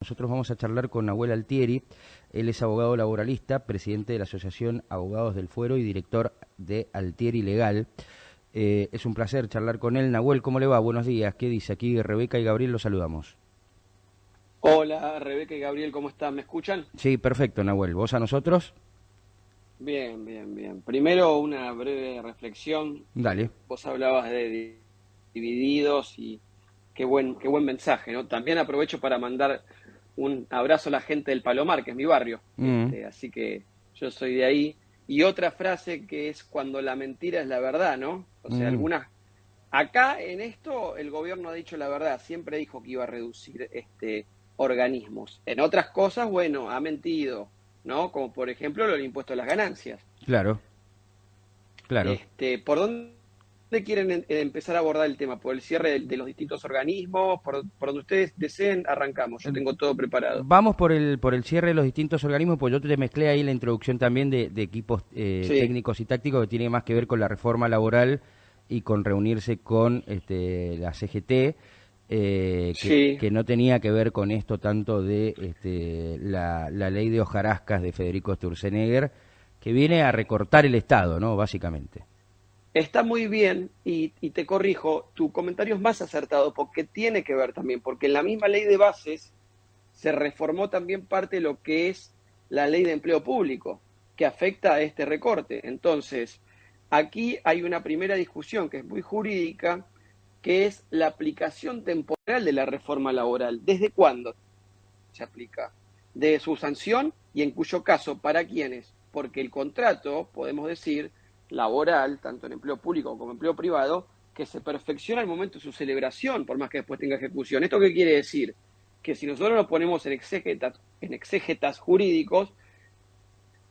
Nosotros vamos a charlar con Nahuel Altieri. Él es abogado laboralista, presidente de la Asociación Abogados del Fuero y director de Altieri Legal. Es un placer charlar con él. Nahuel, ¿cómo le va? Buenos días. ¿Qué dice? Aquí Rebeca y Gabriel los saludamos. Hola, Rebeca y Gabriel, ¿cómo están? ¿Me escuchan? Sí, perfecto, Nahuel. ¿Vos a nosotros? Bien, bien, bien. Primero, una breve reflexión. Dale. Vos hablabas de divididos y qué buen mensaje, ¿no? También aprovecho para mandar un abrazo a la gente del Palomar, que es mi barrio. Mm, Así que yo soy de ahí. Y otra frase que es cuando la mentira es la verdad, ¿no? O sea, mm. algunas. Acá en esto el gobierno ha dicho la verdad, siempre dijo que iba a reducir organismos. En otras cosas, bueno, ha mentido, ¿no? Como por ejemplo el impuesto a las ganancias. Claro, claro. ¿Por dónde quieren empezar a abordar el tema? ¿Por el cierre de los distintos organismos? ¿Por donde ustedes deseen? Arrancamos, yo Eh, tengo todo preparado. Vamos por el cierre de los distintos organismos, pues yo te mezclé ahí la introducción también de equipos Sí, técnicos y tácticos que tiene más que ver con la reforma laboral y con reunirse con la CGT, sí. que no tenía que ver con esto tanto de la ley de hojarascas de Federico Sturzenegger, que viene a recortar el Estado, ¿no? Básicamente. Está muy bien y te corrijo, tu comentario es más acertado porque tiene que ver también, porque en la misma ley de bases se reformó también parte de lo que es la ley de empleo público, que afecta a este recorte. Entonces, aquí hay una primera discusión que es muy jurídica, que es la aplicación temporal de la reforma laboral. ¿Desde cuándo se aplica? De su sanción y en cuyo caso, ¿para quiénes? Porque el contrato, podemos decir, laboral, tanto en empleo público como en empleo privado, que se perfecciona al momento de su celebración, por más que después tenga ejecución. ¿Esto qué quiere decir? Que si nosotros nos ponemos en exégetas jurídicos,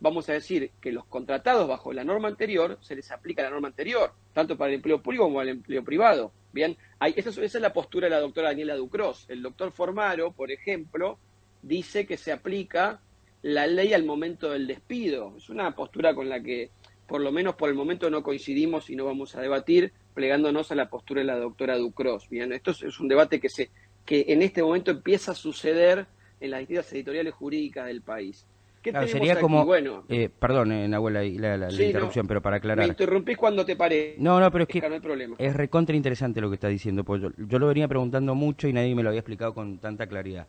vamos a decir que los contratados bajo la norma anterior se les aplica la norma anterior, tanto para el empleo público como para el empleo privado. Bien, esa es la postura de la doctora Daniela Ducros. El doctor Formaro, por ejemplo, dice que se aplica la ley al momento del despido. Es una postura con la que, por lo menos por el momento, no coincidimos y no vamos a debatir, plegándonos a la postura de la doctora Ducros. Bien, esto es un debate que en este momento empieza a suceder en las distintas editoriales jurídicas del país. ¿Qué Claro, tenemos sería aquí? como, Bueno, perdón, Nahuel, ahí la sí, no, interrupción, pero para me aclarar. interrumpís cuando te No, no, pero es parezca, que no hay problema. es recontra interesante lo que está diciendo, pues yo lo venía preguntando mucho y nadie me lo había explicado con tanta claridad.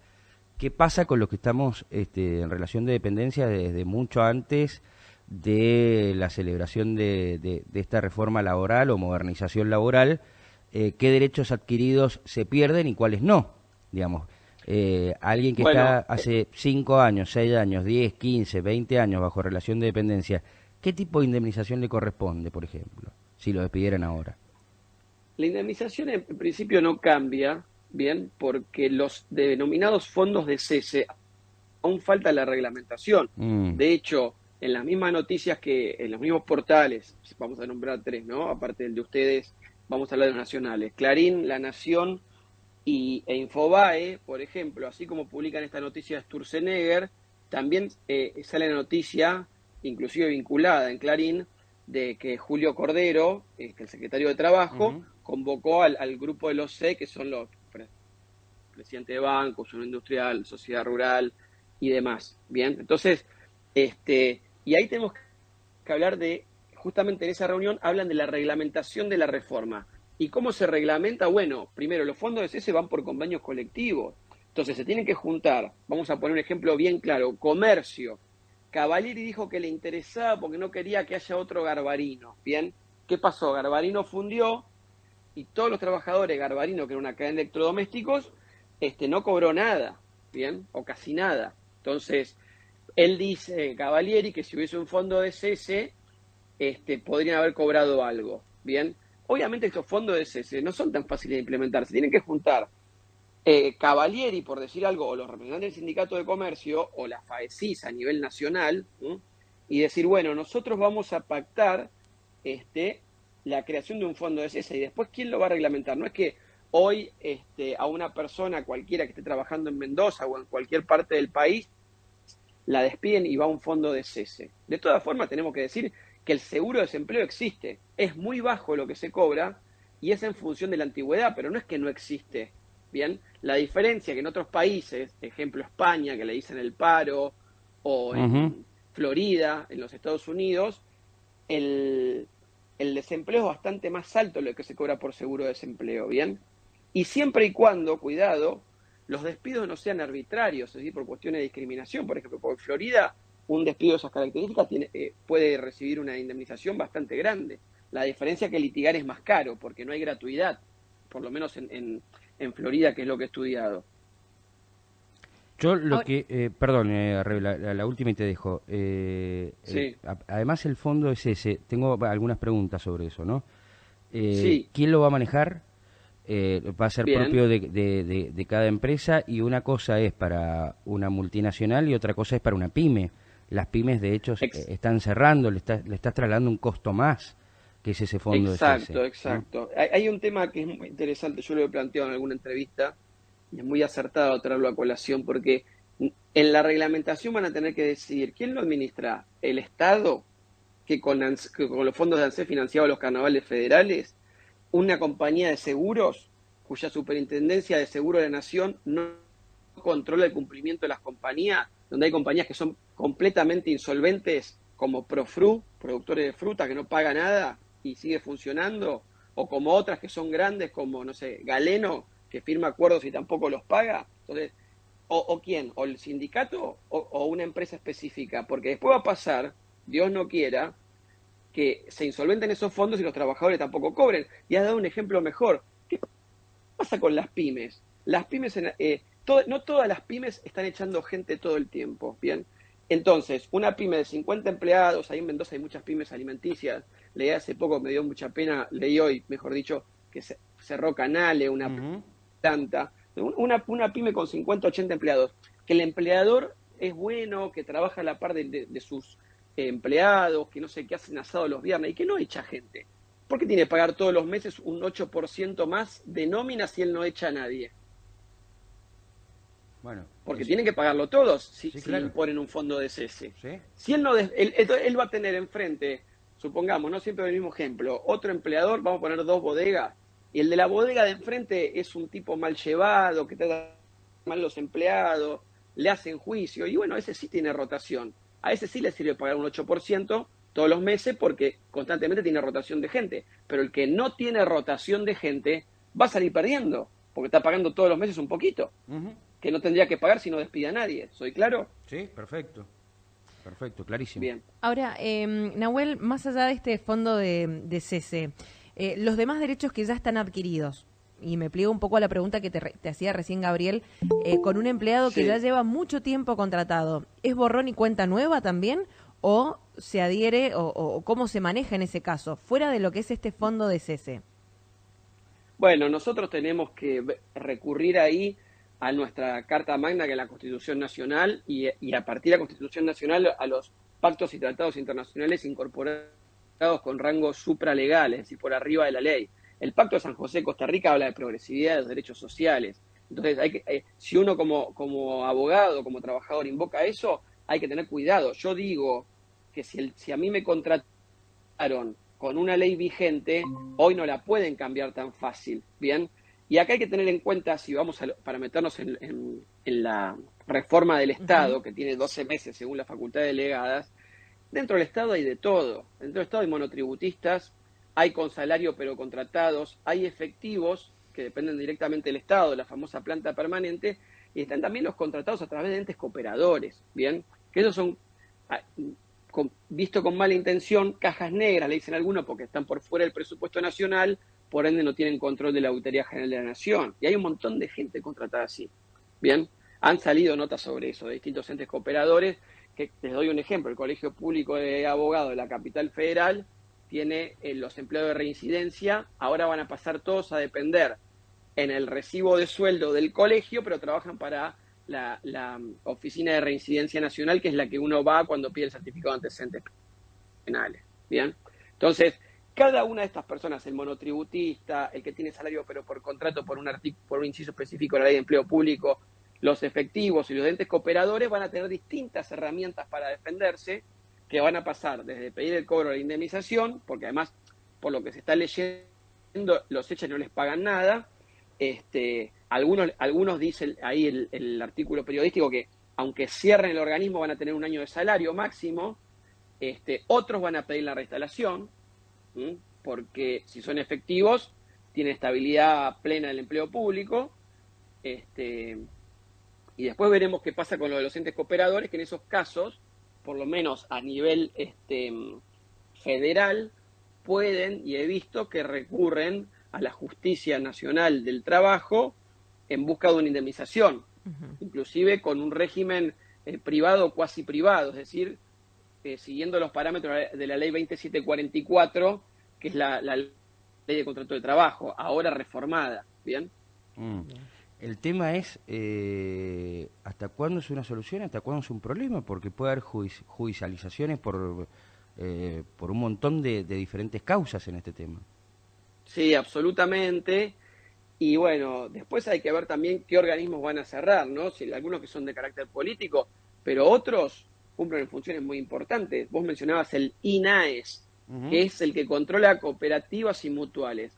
¿Qué pasa con los que estamos en relación de dependencia desde mucho antes de la celebración de esta reforma laboral o modernización laboral? ¿Qué derechos adquiridos se pierden y cuáles no? Digamos, alguien que está Bueno, hace 5 años, 6 años, 10, 15, 20 años bajo relación de dependencia, ¿qué tipo de indemnización le corresponde, por ejemplo, si lo despidieran ahora? la indemnización en principio no cambia, bien, porque los denominados fondos de cese aún falta la reglamentación. Mm, De hecho, en las mismas noticias que en los mismos portales, vamos a nombrar tres, ¿no? Aparte del de ustedes, vamos a hablar de los nacionales. Clarín, La Nación e Infobae, por ejemplo, así como publican esta noticia de Sturzenegger, también sale la noticia, inclusive vinculada en Clarín, de que Julio Cordero, el secretario de Trabajo, ujú. convocó al grupo de los C, que son los presidentes de bancos, Unión Industrial, Sociedad Rural y demás. Bien, entonces, y ahí tenemos que hablar de, justamente en esa reunión, hablan de la reglamentación de la reforma. ¿Y cómo se reglamenta? Bueno, primero, los fondos de cese van por convenios colectivos. Entonces, se tienen que juntar, vamos a poner un ejemplo bien claro, comercio. Cavalieri dijo que le interesaba porque no quería que haya otro Garbarino. Bien, ¿qué pasó? Garbarino fundió y todos los trabajadores Garbarino, que era una cadena de electrodomésticos, no cobró nada, ¿bien? O casi nada. Entonces, él dice, Cavalieri, que si hubiese un fondo de cese, podrían haber cobrado algo, ¿bien? Obviamente estos fondos de cese no son tan fáciles de implementar, se tienen que juntar Cavalieri, por decir algo, o los representantes del sindicato de comercio, o la FAECIS a nivel nacional, ¿sí? Y decir, bueno, nosotros vamos a pactar este, la creación de un fondo de cese, y después, ¿quién lo va a reglamentar? No es que hoy a una persona cualquiera que esté trabajando en Mendoza o en cualquier parte del país la despiden y va a un fondo de cese. De todas formas, tenemos que decir que el seguro de desempleo existe. Es muy bajo lo que se cobra y es en función de la antigüedad, pero no es que no existe. Bien, la diferencia que en otros países, ejemplo España, que le dicen el paro, o en Florida, en los Estados Unidos, el, el desempleo es bastante más alto de lo que se cobra por seguro de desempleo, ¿bien? Y siempre y cuando, cuidado, los despidos no sean arbitrarios, es decir, por cuestiones de discriminación. Por ejemplo, por Florida, un despido de esas características puede recibir una indemnización bastante grande. La diferencia es que litigar es más caro, porque no hay gratuidad, por lo menos en Florida, que es lo que he estudiado. Yo lo Ahora, que, perdón, Rebe, la última y te dejo. sí, Además el fondo es ese, tengo algunas preguntas sobre eso, ¿no? sí, ¿Quién lo va a manejar? Va a ser bien, propio de cada empresa y una cosa es para una multinacional y otra cosa es para una pyme. Las pymes, de hecho, ex- están cerrando, le estás trasladando un costo más, que es ese fondo de ese, exacto, ¿no? exacto. Hay un tema que es muy interesante, yo lo he planteado en alguna entrevista, y es muy acertado traerlo a colación, porque en la reglamentación van a tener que decidir quién lo administra, el Estado, que con los fondos de ANSES financiaba los carnavales federales, una compañía de seguros cuya superintendencia de seguro de la nación no controla el cumplimiento de las compañías, donde hay compañías que son completamente insolventes, como Profru, productores de fruta, que no paga nada y sigue funcionando, o como otras que son grandes, como, no sé, Galeno, que firma acuerdos y tampoco los paga. Entonces, o quién, o el sindicato o una empresa específica, porque después va a pasar, Dios no quiera, que se insolventen esos fondos y los trabajadores tampoco cobren. Y has dado un ejemplo mejor. ¿Qué pasa con las pymes? Las pymes, no todas las pymes están echando gente todo el tiempo, ¿bien? Entonces, una pyme de 50 empleados, ahí en Mendoza hay muchas pymes alimenticias, leí hace poco, me dio mucha pena, leí hoy, mejor dicho, que cerró Canale, una Ujú. planta, una pyme con 50, 80 empleados, que el empleador es bueno, que trabaja a la par de sus empleados, que no sé qué hacen asado los viernes y que no echa gente. ¿Por qué tiene que pagar todos los meses un 8% más de nómina si él no echa a nadie? Bueno, Porque tienen que pagarlo todos sí, si claro, imponen un fondo de cese. sí. Si él no, él va a tener enfrente, supongamos, no siempre el mismo ejemplo, otro empleador, vamos a poner dos bodegas, y el de la bodega de enfrente es un tipo mal llevado, que trata mal los empleados, le hacen juicio, y bueno, ese sí tiene rotación. A ese sí le sirve pagar un 8% todos los meses porque constantemente tiene rotación de gente. Pero el que no tiene rotación de gente va a salir perdiendo, porque está pagando todos los meses un poquito Ujú. que no tendría que pagar si no despide a nadie. ¿Soy claro? Sí, perfecto, perfecto, clarísimo. Bien. Ahora, Nahuel, más allá de este fondo de cese, los demás derechos que ya están adquiridos, y me pliego un poco a la pregunta que te hacía recién Gabriel, con un empleado que ya Sí. lleva mucho tiempo contratado, ¿es borrón y cuenta nueva también? ¿O se adhiere o cómo se maneja en ese caso, fuera de lo que es este fondo de cese? Bueno, nosotros tenemos que recurrir ahí a nuestra Carta Magna, que es la Constitución Nacional, y a partir de la Constitución Nacional a los pactos y tratados internacionales incorporados con rango supralegal, es decir, por arriba de la ley. El Pacto de San José de Costa Rica habla de progresividad de los derechos sociales. Entonces, si uno como abogado, como trabajador invoca eso, hay que tener cuidado. Yo digo que si a mí me contrataron con una ley vigente, hoy no la pueden cambiar tan fácil, ¿bien? Y acá hay que tener en cuenta, si vamos para meternos en la reforma del Ujú. Estado, que tiene 12 meses según las facultades delegadas, dentro del Estado hay de todo. Dentro del Estado hay monotributistas, hay con salario pero contratados, hay efectivos que dependen directamente del Estado, la famosa planta permanente, y están también los contratados a través de entes cooperadores, ¿bien? Que esos son, visto con mala intención, cajas negras, le dicen algunos, porque están por fuera del presupuesto nacional, por ende no tienen control de la Auditoría General de la Nación. Y hay un montón de gente contratada así. Bien, han salido notas sobre eso de distintos entes cooperadores, que les doy un ejemplo, el Colegio Público de Abogados de la Capital Federal tiene los empleados de reincidencia, ahora van a pasar todos a depender en el recibo de sueldo del colegio, pero trabajan para la Oficina de Reincidencia Nacional, que es la que uno va cuando pide el certificado de antecedentes penales. Bien, entonces, cada una de estas personas, el monotributista, el que tiene salario pero por contrato por un inciso específico de la ley de empleo público, los efectivos y los entes cooperadores van a tener distintas herramientas para defenderse, que van a pasar desde pedir el cobro de la indemnización, porque además, por lo que se está leyendo, los echan y no les pagan nada, Algunos dicen ahí el artículo periodístico que aunque cierren el organismo van a tener un año de salario máximo, otros van a pedir la reinstalación, porque si son efectivos, tienen estabilidad plena del empleo público, y después veremos qué pasa con lo de los entes cooperadores, que en esos casos, por lo menos a nivel federal, pueden, y he visto que recurren a la Justicia Nacional del Trabajo en busca de una indemnización, inclusive con un régimen privado o cuasi privado, es decir, siguiendo los parámetros de la ley 2744, que es la ley de contrato de trabajo, ahora reformada, ¿bien? El tema es hasta cuándo es una solución, hasta cuándo es un problema, porque puede haber judicializaciones por un montón de diferentes causas en este tema. Sí, absolutamente. Y bueno, después hay que ver también qué organismos van a cerrar, ¿no? Si algunos que son de carácter político, pero otros cumplen funciones muy importantes. Vos mencionabas el INAES, que es el que controla cooperativas y mutuales.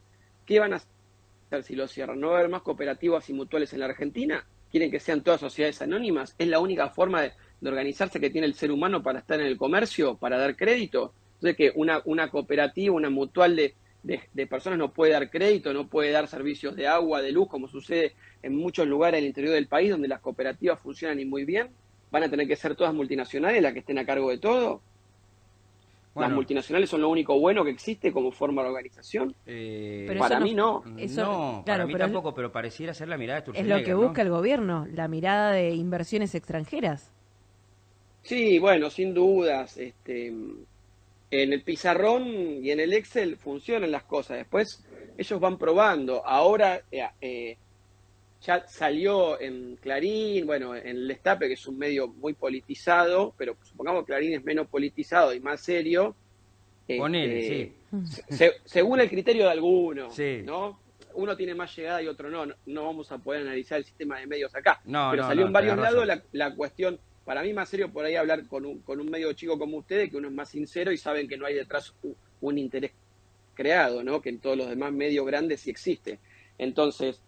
¿Qué van a hacer si lo cierran? ¿No va a haber más cooperativas y mutuales en la Argentina? ¿Quieren que sean todas sociedades anónimas? ¿Es la única forma de organizarse que tiene el ser humano para estar en el comercio, para dar crédito? Entonces que una cooperativa, una mutual de personas no puede dar crédito, no puede dar servicios de agua, de luz, como sucede en muchos lugares del interior del país donde las cooperativas funcionan y muy bien. ¿Van a tener que ser todas multinacionales las que estén a cargo de todo? Bueno, ¿las multinacionales son lo único bueno que existe como forma de organización? Para mí no. No, para mí tampoco, pero pareciera ser la mirada de Sturzenegger, es lo que busca el gobierno, la mirada de inversiones extranjeras. Sí, bueno, sin dudas. En el pizarrón y en el Excel funcionan las cosas. Después ellos van probando. Ahora ya salió en Clarín, bueno, en el Destape, que es un medio muy politizado, pero supongamos que Clarín es menos politizado y más serio. Ponele, sí. Según el criterio de algunos, sí. ¿no? Uno tiene más llegada y otro no. No vamos a poder analizar el sistema de medios acá. No, pero no, salió no, en varios lados la cuestión. Para mí más serio por ahí hablar con un medio chico como ustedes, que uno es más sincero y saben que no hay detrás un interés creado, ¿no? Que en todos los demás medios grandes sí existe. Entonces,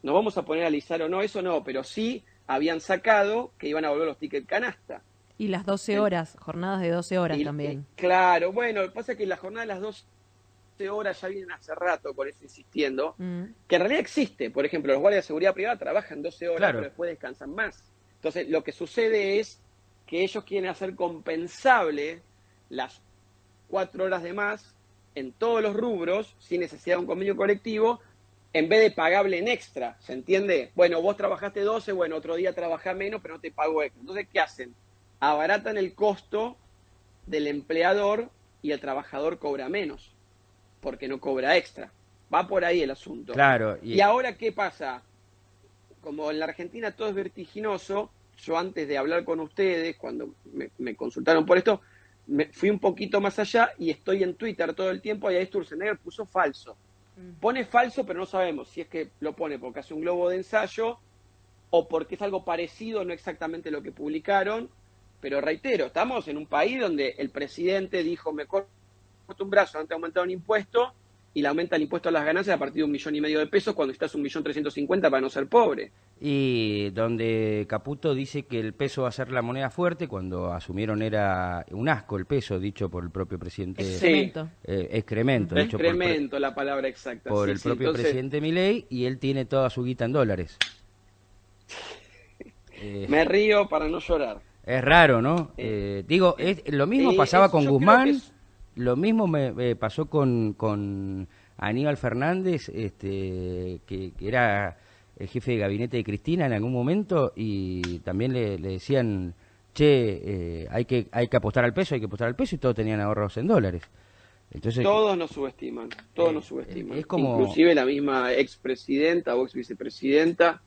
nos vamos a poner a analizar o no, eso no, pero sí habían sacado que iban a volver los tickets canasta. Y las 12 horas, jornadas de 12 horas también. Claro, bueno, lo que pasa es que la jornada de las 12 horas ya vienen hace rato, por eso insistiendo, que en realidad existe. Por ejemplo, los guardias de seguridad privada trabajan 12 horas, claro, pero después descansan más. Entonces, lo que sucede es que ellos quieren hacer compensable las 4 horas de más en todos los rubros, sin necesidad de un convenio colectivo, en vez de pagable en extra, ¿se entiende? Bueno, vos trabajaste 12, bueno, otro día trabajás menos, pero no te pago extra. Entonces, ¿qué hacen? Abaratan el costo del empleador y el trabajador cobra menos, porque no cobra extra. Va por ahí el asunto. Claro. ¿Y ahora qué pasa? Como en la Argentina todo es vertiginoso, yo antes de hablar con ustedes, cuando me consultaron por esto, me fui un poquito más allá y estoy en Twitter todo el tiempo y ahí Sturzenegger puso falso. Pone falso, pero no sabemos si es que lo pone porque hace un globo de ensayo o porque es algo parecido, no exactamente lo que publicaron. Pero reitero, estamos en un país donde el presidente dijo, me corto un brazo antes de aumentar un impuesto, y le aumenta el impuesto a las ganancias a partir de 1,5 millones de pesos cuando estás 1.350.000 para no ser pobre. Y donde Caputo dice que el peso va a ser la moneda fuerte, cuando asumieron era un asco el peso, dicho por el propio presidente. Excremento. Excremento, dicho excremento, la palabra exacta. Por el propio entonces, presidente Milei, y él tiene toda su guita en dólares. Me río para no llorar. Es raro, ¿no? Digo, lo mismo pasaba con Guzmán, lo mismo me pasó con Aníbal Fernández, que era el jefe de gabinete de Cristina en algún momento, y también le decían, che, hay que apostar al peso, y todos tenían ahorros en dólares. Entonces, todos nos subestiman, todos nos subestiman. Es como... Inclusive la misma expresidenta o exvicepresidenta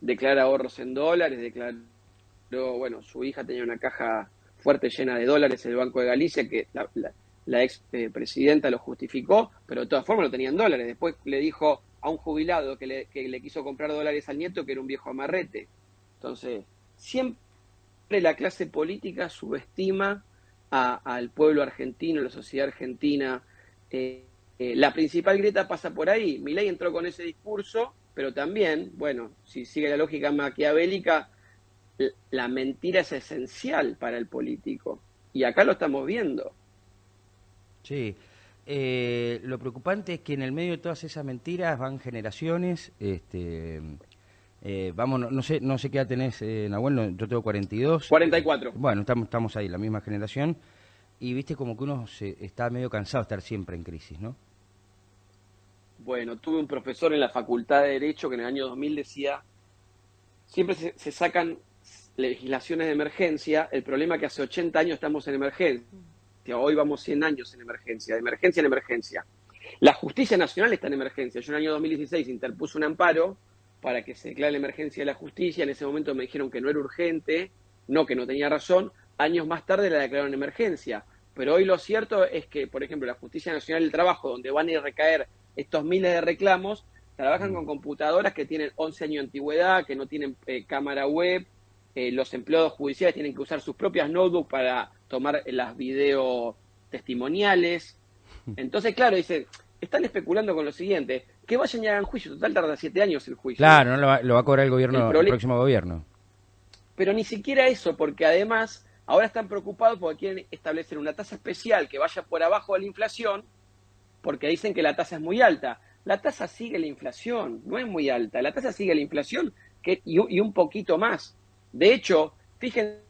declara ahorros en dólares, declaró, bueno, su hija tenía una caja fuerte llena de dólares en el Banco de Galicia, que la expresidenta lo justificó, pero de todas formas lo tenía en dólares. Después le dijo a un jubilado que le quiso comprar dólares al nieto que era un viejo amarrete. Entonces, siempre la clase política subestima al pueblo argentino, a la sociedad argentina. La principal grieta pasa por ahí. Milei entró con ese discurso, pero también, bueno, si sigue la lógica maquiavélica, la mentira es esencial para el político. Y acá lo estamos viendo. Sí. Lo preocupante es que en el medio de todas esas mentiras van generaciones. Vamos, no sé qué edad tenés, Nahuel, yo tengo 42. 44. Bueno, estamos ahí, la misma generación. Y viste como que uno está medio cansado de estar siempre en crisis, ¿no? Bueno, tuve un profesor en la Facultad de Derecho que en el año 2000 decía, siempre se sacan legislaciones de emergencia, el problema es que hace 80 años estamos en emergencia, hoy vamos 100 años en emergencia, de emergencia en emergencia. La justicia nacional está en emergencia. Yo en el año 2016 interpuse un amparo para que se declare la emergencia de la justicia. En ese momento me dijeron que no era urgente, no, que no tenía razón. Años más tarde la declararon emergencia. Pero hoy lo cierto es que, por ejemplo, la Justicia Nacional del Trabajo, donde van a ir a recaer estos miles de reclamos, trabajan con computadoras que tienen 11 años de antigüedad, que no tienen cámara web. Los empleados judiciales tienen que usar sus propias notebooks para tomar las video testimoniales. Entonces, claro, dicen, están especulando con lo siguiente, que vayan y hagan juicio, total tarda 7 años el juicio. Claro, no lo va a cobrar el próximo gobierno. Pero ni siquiera eso, porque además ahora están preocupados porque quieren establecer una tasa especial que vaya por abajo de la inflación, porque dicen que la tasa es muy alta. La tasa sigue la inflación, no es muy alta, la tasa sigue la inflación y un poquito más. De hecho, fíjense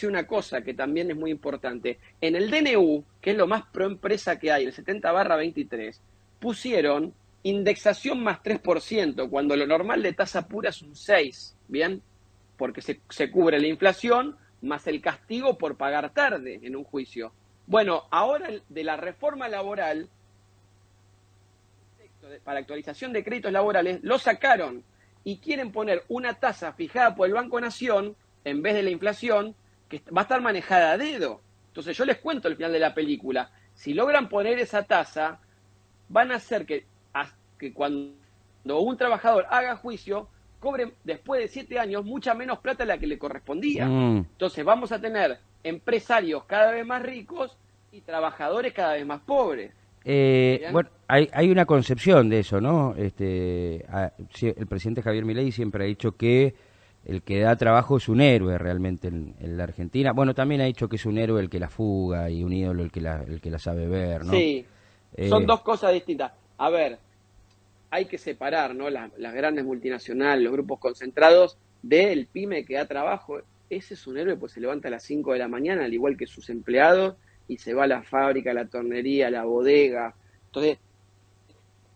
una cosa que también es muy importante. En el DNU, que es lo más pro empresa que hay, el 70/23, pusieron indexación más 3%, cuando lo normal de tasa pura es un 6%, ¿bien? Porque se cubre la inflación más el castigo por pagar tarde en un juicio. Bueno, ahora de la reforma laboral, para actualización de créditos laborales, lo sacaron y quieren poner una tasa fijada por el Banco Nación en vez de la inflación, que va a estar manejada a dedo. Entonces yo les cuento el final de la película. Si logran poner esa tasa, van a hacer que cuando un trabajador haga juicio, cobre después de 7 años mucha menos plata de la que le correspondía. Entonces vamos a tener empresarios cada vez más ricos y trabajadores cada vez más pobres. Bueno, hay una concepción de eso, ¿no? El presidente Javier Milei siempre ha dicho que el que da trabajo es un héroe realmente en la Argentina. Bueno, también ha dicho que es un héroe el que la fuga y un ídolo el que la sabe ver, ¿no? Sí, son dos cosas distintas. A ver, hay que separar, ¿no? Las grandes multinacionales, los grupos concentrados del pyme que da trabajo. Ese es un héroe, pues se levanta a las 5 de la mañana, al igual que sus empleados, y se va a la fábrica, a la tornería, a la bodega. Entonces,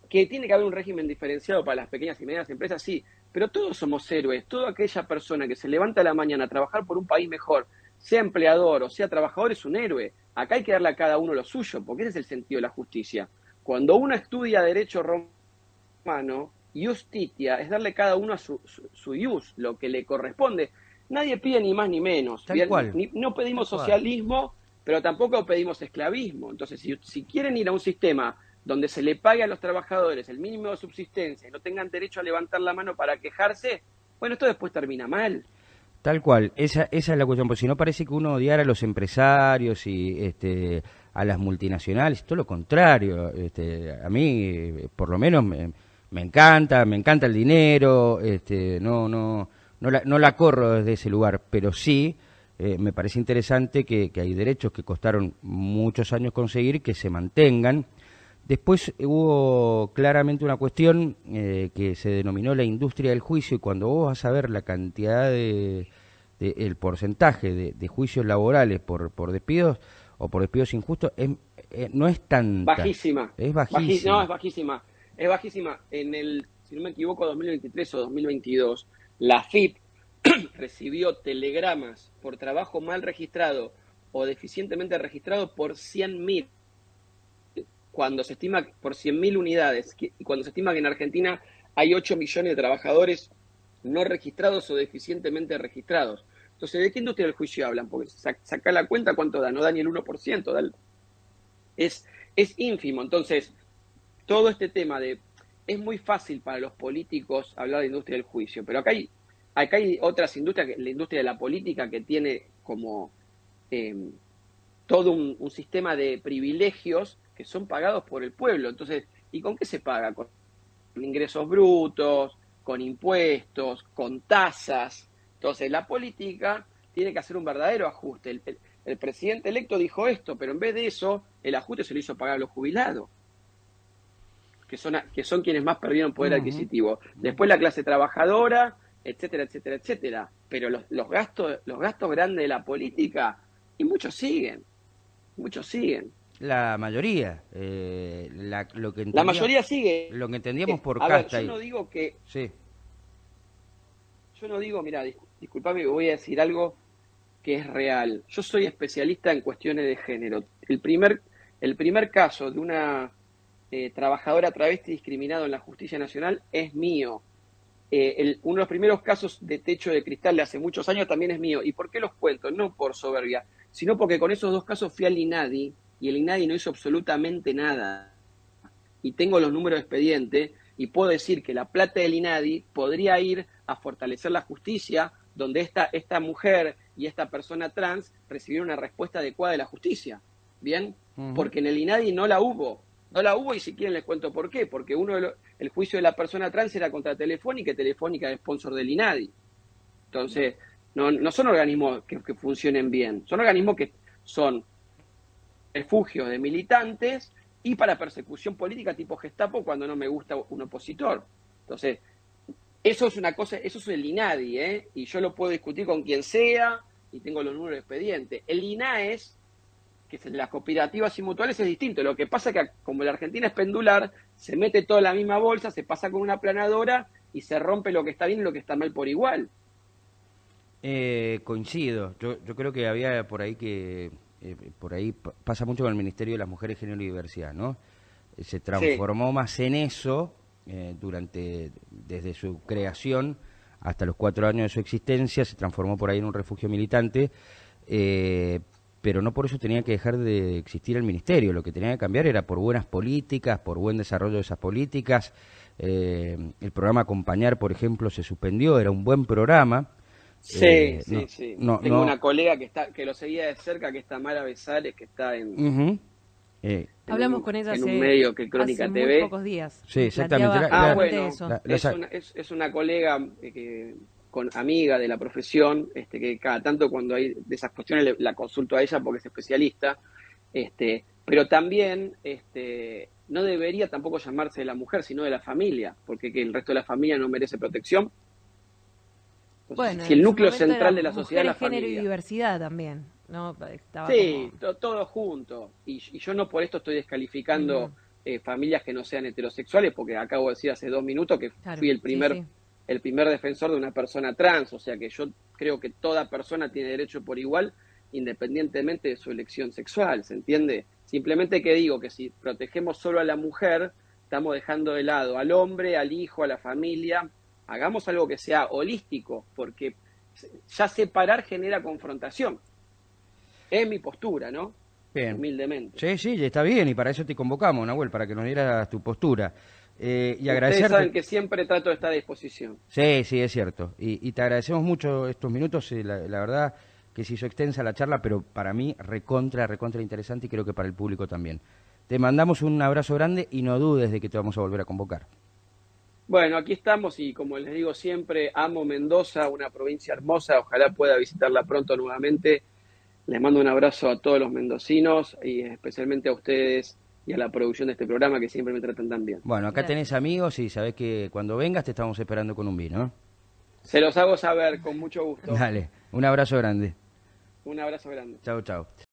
que tiene que haber un régimen diferenciado para las pequeñas y medianas empresas, sí, pero todos somos héroes. Toda aquella persona que se levanta a la mañana a trabajar por un país mejor, sea empleador o sea trabajador, es un héroe. Acá hay que darle a cada uno lo suyo, porque ese es el sentido de la justicia. Cuando uno estudia derecho romano, justitia es darle a cada uno a su ius, lo que le corresponde. Nadie pide ni más ni menos. Tal cual. No pedimos socialismo, pero tampoco pedimos esclavismo. Entonces, si quieren ir a un sistema donde se le pague a los trabajadores el mínimo de subsistencia y no tengan derecho a levantar la mano para quejarse, bueno, esto después termina mal. Tal cual, esa es la cuestión, porque si no parece que uno odiara a los empresarios y a las multinacionales, todo lo contrario. A mí, por lo menos, me encanta el dinero, no la corro desde ese lugar, pero sí me parece interesante que hay derechos que costaron muchos años conseguir que se mantengan. Después hubo claramente una cuestión que se denominó la industria del juicio, y cuando vos vas a ver la cantidad el porcentaje de juicios laborales por despidos o por despidos injustos, no es tan bajísima. Es bajísima. No, es bajísima. Es bajísima. En el, si no me equivoco, 2023 o 2022, la FIP recibió telegramas por trabajo mal registrado o deficientemente registrado por 100.000. Cuando se estima por 100.000 unidades, y cuando se estima que en Argentina hay 8 millones de trabajadores no registrados o deficientemente registrados. Entonces, ¿de qué industria del juicio hablan? Porque saca la cuenta, ¿cuánto da? No da ni el 1%. Es ínfimo. Entonces, todo este tema es muy fácil para los políticos hablar de industria del juicio, pero acá hay otras industrias, la industria de la política, que tiene como todo un sistema de privilegios que son pagados por el pueblo. Entonces, ¿y con qué se paga? Con ingresos brutos, con impuestos, con tasas. Entonces, la política tiene que hacer un verdadero ajuste. El presidente electo dijo esto, pero en vez de eso, el ajuste se lo hizo pagar a los jubilados, que son quienes más perdieron poder adquisitivo. Después la clase trabajadora, etcétera, etcétera, etcétera. Pero los gastos grandes de la política, y muchos siguen. La mayoría. La mayoría sigue. Lo que entendíamos por casta. Yo no digo que... Sí. Yo no digo, mira, disculpame, voy a decir algo que es real. Yo soy especialista en cuestiones de género. El primer caso de una trabajadora travesti discriminada en la justicia nacional es mío. Uno de los primeros casos de techo de cristal de hace muchos años también es mío. ¿Y por qué los cuento? No por soberbia, sino porque con esos dos casos fui al INADI y el INADI no hizo absolutamente nada. Y tengo los números de expediente y puedo decir que la plata del INADI podría ir a fortalecer la justicia, donde esta mujer y esta persona trans recibieron una respuesta adecuada de la justicia. ¿Bien? Porque en el INADI no la hubo. No la hubo, y si quieren les cuento por qué. Porque el juicio de la persona trans era contra Telefónica, y Telefónica es sponsor del INADI. Entonces, no son organismos que funcionen bien. Son organismos que son refugios de militantes y para persecución política tipo Gestapo cuando no me gusta un opositor. Entonces, eso es una cosa, eso es el INADI, y yo lo puedo discutir con quien sea, y tengo los números de expediente. El INAES, que es el de las cooperativas y mutuales, es distinto. Lo que pasa es que como la Argentina es pendular, se mete toda en la misma bolsa, se pasa con una aplanadora y se rompe lo que está bien y lo que está mal por igual. Coincido. Yo creo que había por ahí pasa mucho con el Ministerio de las Mujeres, Género y Diversidad, ¿no? Se transformó más en eso desde su creación hasta los 4 años de su existencia, se transformó por ahí en un refugio militante, pero no por eso tenía que dejar de existir el ministerio. Lo que tenía que cambiar era por buenas políticas, por buen desarrollo de esas políticas. El programa Acompañar, por ejemplo, se suspendió, era un buen programa. Sí. Tengo una colega que lo seguía de cerca, que es Tamara Besares, que está en... Hablamos con ella en un medio que Crónica hace TV. muy pocos días. Sí, exactamente. Bueno, es una colega amiga de la profesión, que cada tanto cuando hay de esas cuestiones la consulto a ella porque es especialista, pero también no debería tampoco llamarse de la mujer, sino de la familia, porque que el resto de la familia no merece protección. Entonces, bueno, si el núcleo central de la sociedad es la género familia. Y diversidad también, ¿no? Sí, todo junto. Y yo no por esto estoy descalificando familias que no sean heterosexuales, porque acabo de decir hace 2 minutos que fui el primer defensor de una persona trans. O sea que yo creo que toda persona tiene derecho por igual, independientemente de su elección sexual, ¿se entiende? Simplemente que digo que si protegemos solo a la mujer, estamos dejando de lado al hombre, al hijo, a la familia. Hagamos algo que sea holístico, porque ya separar genera confrontación. Es mi postura, ¿no? Bien. Humildemente. Sí, está bien, y para eso te convocamos, Nahuel, para que nos dieras tu postura. Y agradecerte. Ustedes saben que siempre trato de estar a disposición. Sí, es cierto. Y te agradecemos mucho estos minutos. La verdad que se hizo extensa la charla, pero para mí recontra interesante, y creo que para el público también. Te mandamos un abrazo grande y no dudes de que te vamos a volver a convocar. Bueno, aquí estamos y como les digo siempre, amo Mendoza, una provincia hermosa. Ojalá pueda visitarla pronto nuevamente. Les mando un abrazo a todos los mendocinos y especialmente a ustedes y a la producción de este programa que siempre me tratan tan bien. Bueno, acá tenés amigos y sabés que cuando vengas te estamos esperando con un vino. Se los hago saber con mucho gusto. Dale, un abrazo grande. Un abrazo grande. Chau.